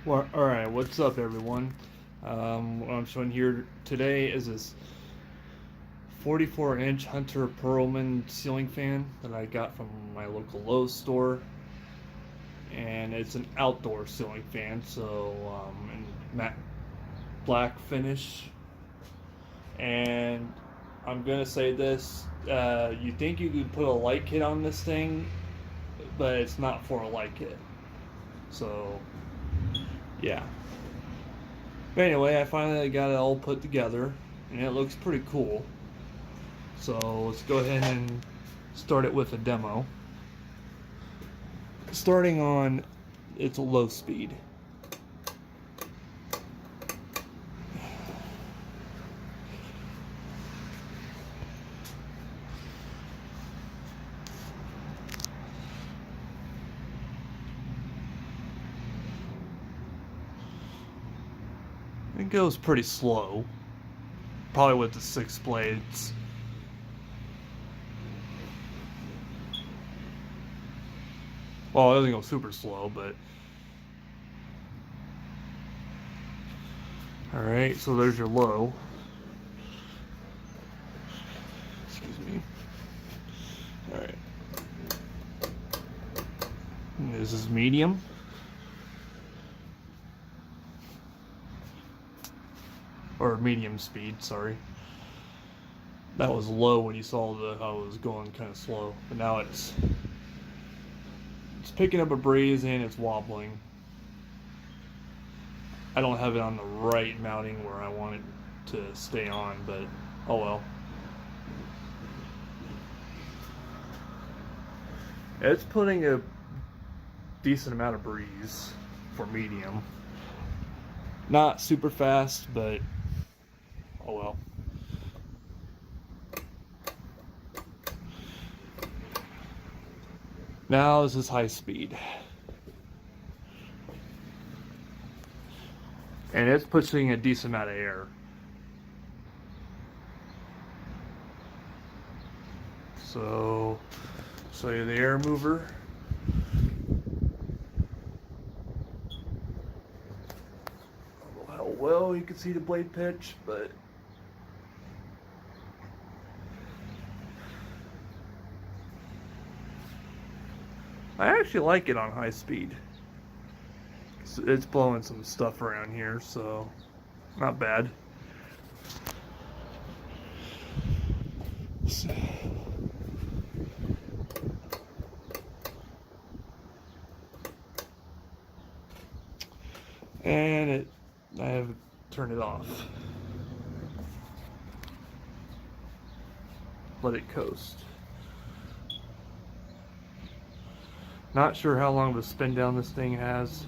Well, all right, what's up, everyone? What I'm showing here today is this 44-inch Hunter Perlman ceiling fan that I got from my local Lowe's store, and it's an outdoor ceiling fan, so in matte black finish. And I'm gonna say this: you think you could put a light kit on this thing, but it's not for a light kit. So yeah. But anyway, I finally got it all put together, and it looks pretty cool. So let's go ahead and start it with a demo. Starting on its low speed. It goes pretty slow, probably with the 6 blades. Well, it doesn't go super slow, but alright, so there's your low. Excuse me. Alright. This is medium. Or medium speed, sorry. That was low when you saw how it was going kind of slow, but now it's picking up a breeze and it's wobbling. I don't have it on the right mounting where I want it to stay on, but oh well. It's putting a decent amount of breeze for medium. Not super fast, but oh well. Now this is high speed. And it's pushing a decent amount of air. So, show you the air mover. I don't know how well you can see the blade pitch, but I actually like it on high speed. It's blowing some stuff around here, so not bad. And I have turned it off. Let it coast. Not sure how long of a spin down this thing has.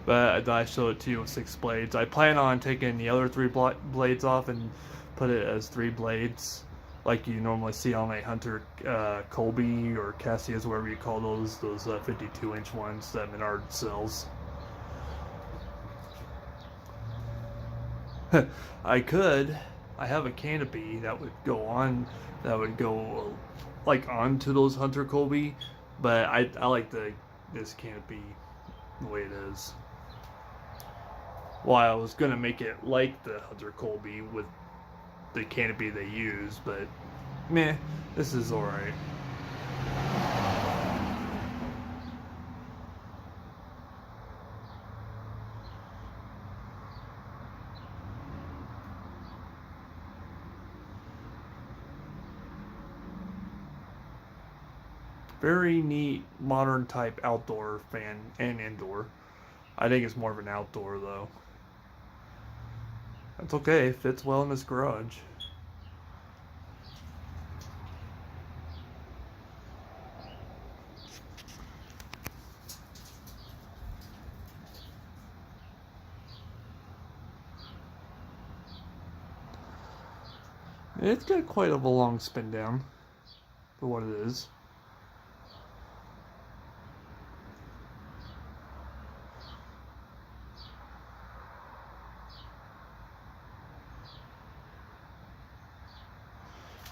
But I show it to you with 6 blades. I plan on taking the other 3 blades off and put it as 3 blades, like you normally see on a Hunter Colby or Cassius, whatever you call those 52-inch ones that Menard sells. I could. I have a canopy that would go on, that would go like onto those Hunter Colby, but I like this canopy the way it is. Well, I was gonna make it like the Hunter Colby with the canopy they use, but meh, this is alright. Very neat modern type outdoor fan and indoor. I think it's more of an outdoor though. That's okay, it fits well in this garage. It's got quite of a long spin down for what it is.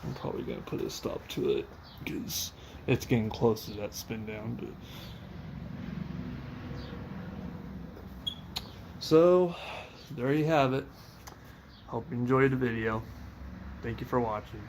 I'm probably gonna put a stop to it because it's getting close to that spin down. But so there you have it. Hope you enjoyed the video. Thank you for watching.